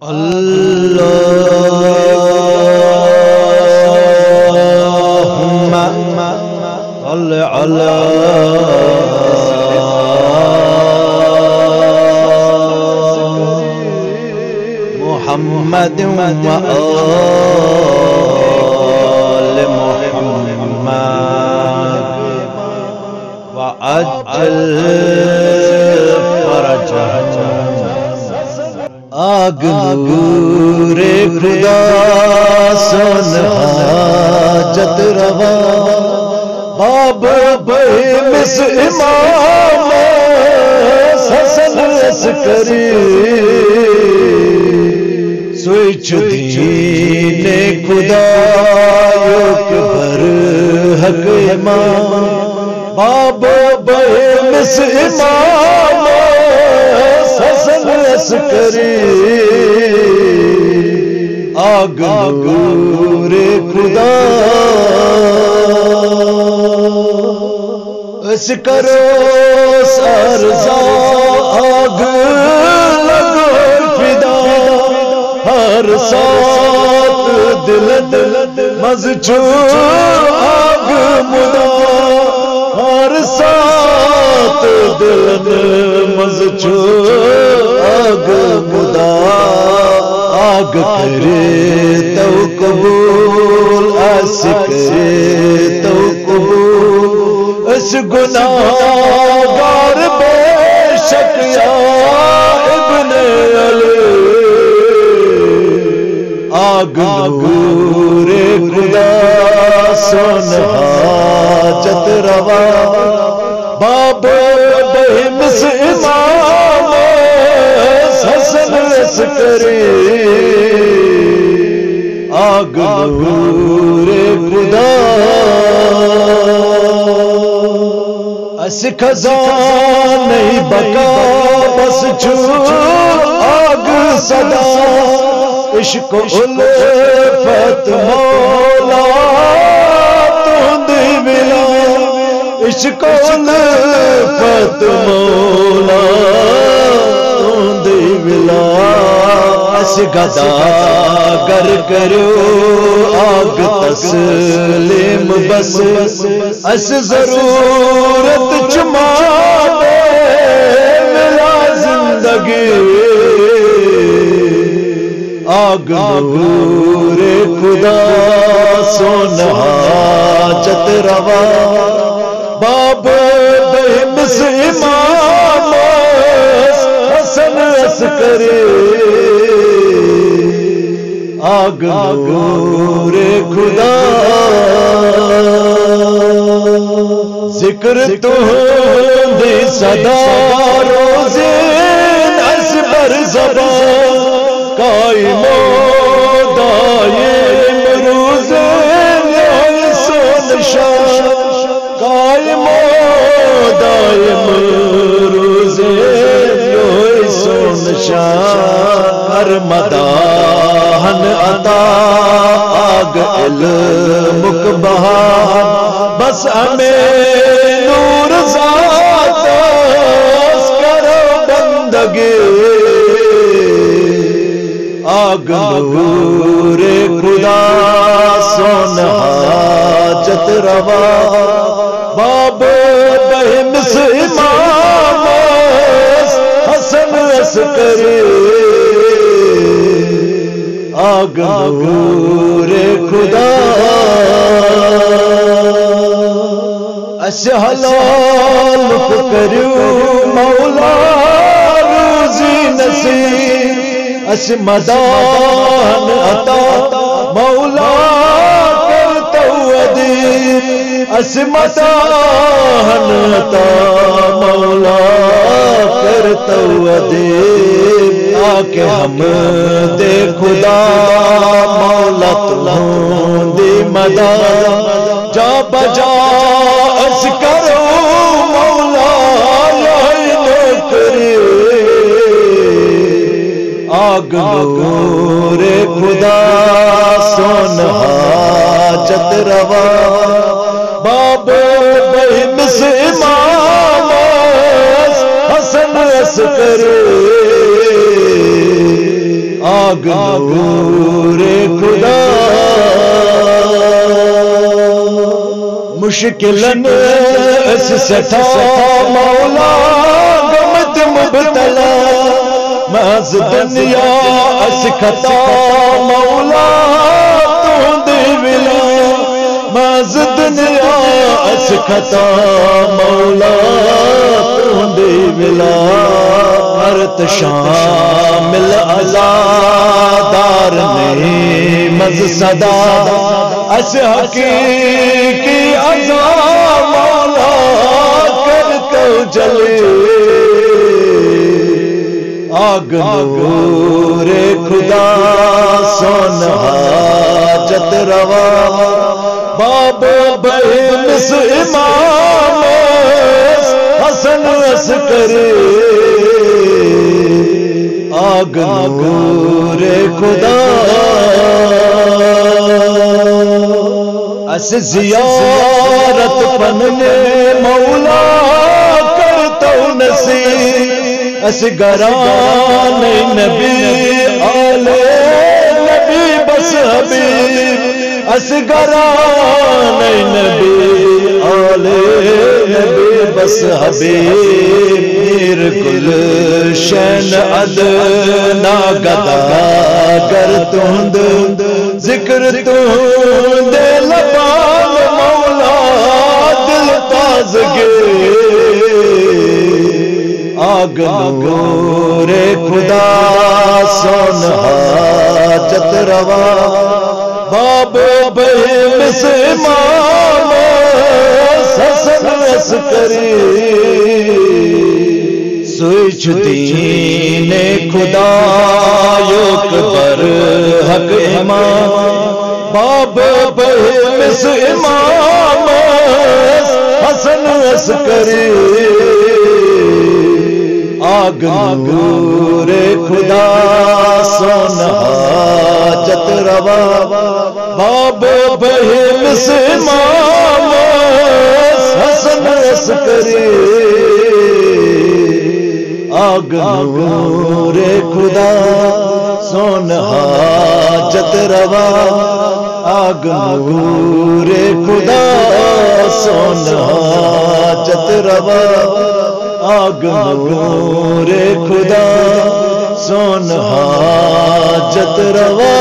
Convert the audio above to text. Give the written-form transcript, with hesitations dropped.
اللهم صل على محمد وآل محمد وعجل فرجه آگ نور خدا سن حاجت روا باب مس امام حسن عسکری سوچ دین خدا یک بر حق امام باب مس امام حسن عسکری آگ نور خدا اس کرو سرزا آگ لگو فدا ہر ساتھ دل مزچو آگ مدا ہر ساتھ دل مزچو آگ مدا آگ کرے تو قبول اس کرے تو قبول اس گناہگار بے شک یا ابن علی آگ نور خدا سن حاجت روا باب مس امام حسن عسکری آگ نور خدا اس خزان نہیں بقا بس چھو آگ صدا عشق الفت مولا تندی ملا عشق الفت مولا تندی ملا اس گدا گر کرو آگ تسلیم بس اس ضرورت چما دے ملا زندگی آگ نور خدا سن حاجت روا باب مس امام حسن عسکری آگ نور خدا ذکر تہندی صدا روزین اس پر زبان قائم و دائم روزین یہ سن شان قائم و دائم روزین یہ سن شان ہر مداحن عطا آگ علمک بہار بس ہمیں نور ذات کرو بندگی آگ نور خدا سن حاجت روا باب مس امام حسن عسکری آگ نور خدا اس حلال کرو مولا روزی نصیب اس مدان عطا مولا کرتو ادیب اس مدان عطا مولا کرتو ادیب آکے ہم دے خدا مولا تلوں دی مدان جا بجا اس کرو مولا لائن کرے آگ نور خدا سن حاجت روا باب مس امام حسن عسکری آگ نور خدا مشکلن اس سٹھا مولا غمت مبتلا محض دنیا اس خطا مولا تہند ولا محض دنیا اس خطا مولا تہند ولا ارت شامل عزادار نہیں مز صدا اس حقیقی عزا مولا کر تو جلے آگ نور خدا سون حاجت روا باب بہنس امام حسن عسکری آگ نور خدا اس زیارت پننے مولا کرتا نصیب اس گران نبی آل نبی بس حبیب اس گران نبی آل نبی بس حبیب میر گلشن ادنا گدا گر تہند ذکر تہند لبان مولا دل تازگی آگ نور خدا سون حاجت روا باب بہنس امام حسن عسکری سوچ دین خدا یوک بر حق امام باب بہنس امام حسن عسکری آگ نور خدا سون حاجت روا باب بہنس امام حسن عسکری آگ نور خدا سون حاجت روا آگ نور خدا سون حاجت روا آگ نور خدا سون حاجت روا